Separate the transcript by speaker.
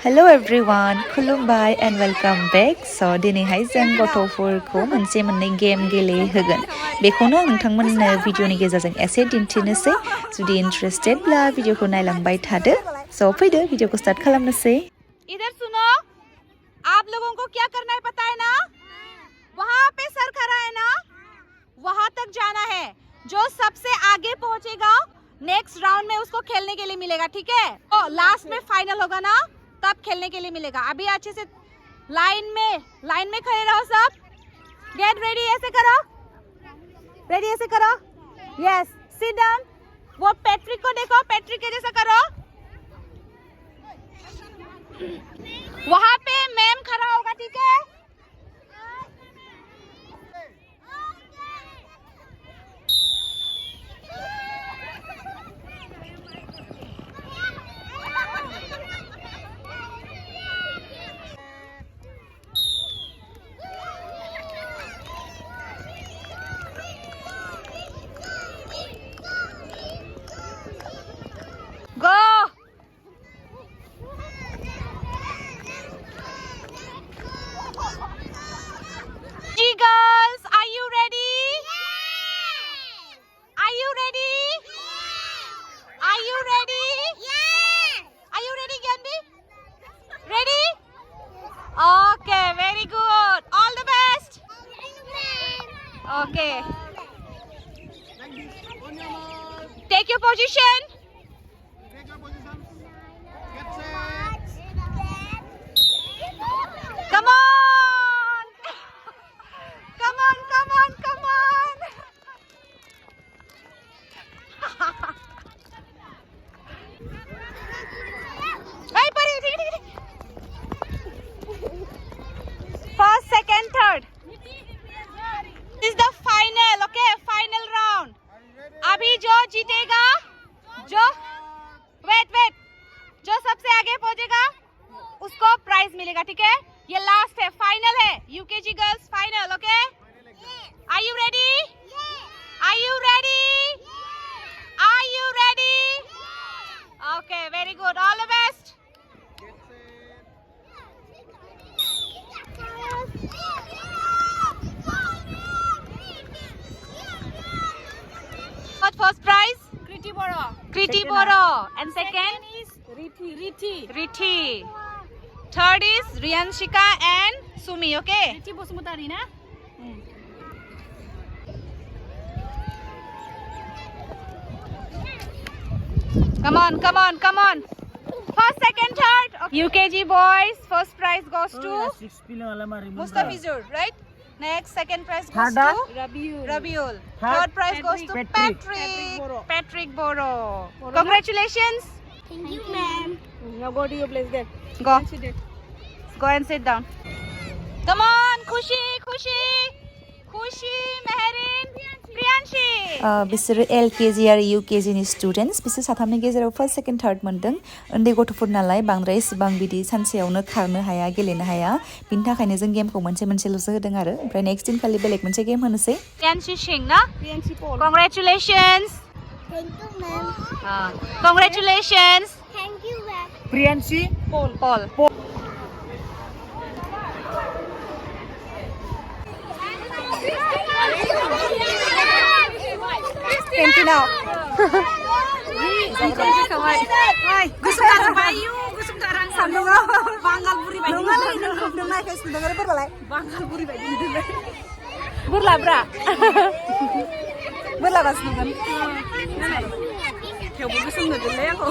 Speaker 1: Hello everyone, खुलुमबाय and welcome back. So दिनैहाय जों गथ'फोरखौ मोनसे मोननै गेम गेलेहोगोन. बेखौनो आं नोंथांमोननो भिडिअनि गेजेरजों एसे दिन्थिनोसै. जुदि इन्ट्रेस्टेडब्ला भिडिअखौ नायलांबाय थादो. So फैदो भिडिअखौ स्टार्ट खालामनोसै.
Speaker 2: इधर सुनो, आप लोगों को क्या करना है पता है ना? वहाँ पे सर खड़ा है ना, वहाँ तक जाना है. जो सबसे आगे पहुँचेगा नेक्स्ट राउंड में उसको खेलने के लिए मिलेगा, ठीक है? तो लास्ट में फाइनल होगा ना, तब खेलने के लिए मिलेगा. अभी अच्छे से लाइन में खड़े रहो सब. गेट रेडी, ऐसे करो. रेडी ऐसे करो. Yes, sit down. वो पैट्रिक को देखो, पैट्रिक के जैसा करो. वहाँ पे मैम खड़ा होगा, ठीक है? Go! G girls, are you ready? Yes! Are you ready? Yes! Are you ready? Yes! Are you ready, Gyanbi? Ready? Okay, very good. All the best. Okay. Take your position. Come on! Come on, come on, come on! Hey, Pari, first, second, third. This is the final, okay? Final round. अभी जो जीतेगा, wait, जो सबसे आगे पहुंचेगा, उसको prize मिलेगा, ठीक है? ये लास्ट है, फाइनल है. UKG girls final, okay? Are you ready? Are you ready? Are you ready? Okay, very good. All the best. What first prize? Kriti Boro. And second is Rithi. Third is Riyanshika and Sumi, okay? Rithi Bosumutari, na? Come on. First, second, third. Okay. UKG boys, first prize goes to Mustafizur, right? Next, second prize goes to Rabiul. Third prize goes to Patrick Boro. Congratulations.
Speaker 3: Thank you, ma'am.
Speaker 4: Now go to your place there.
Speaker 2: Go and sit down. Come on, Khushi, Meherin, Priyanshi.
Speaker 1: बिसोरो LKG आरो UKG नि students. बिसोर साथामनि गेजेराव first second third मोनदों. उन्दै गथ'फोर नालाय बांद्राय एसेबां बिदि सानसेयावनो खारनो हाया, गेलेनो हाया. बिनि थाखायनो जों गेमखौ मोनसेल'सो होदों आरो. ओमफ्राय नेक्स्ट दिनखालि बेलेग मोनसे गेम होनोसै.
Speaker 2: Priyanshi Singh, na? Priyanshi Paul. Congratulations.
Speaker 3: Thank you, ma'am.
Speaker 2: Congratulations.
Speaker 3: Thank you, ma'am.
Speaker 4: Priyanshi
Speaker 2: Paul. Thank you now. Gusung darang bayu, gusung darang sandunga. Bangal buri bayi. Bangal buri bayi. Burla bra. Burla bas nungan. Kau gusung nungan aku.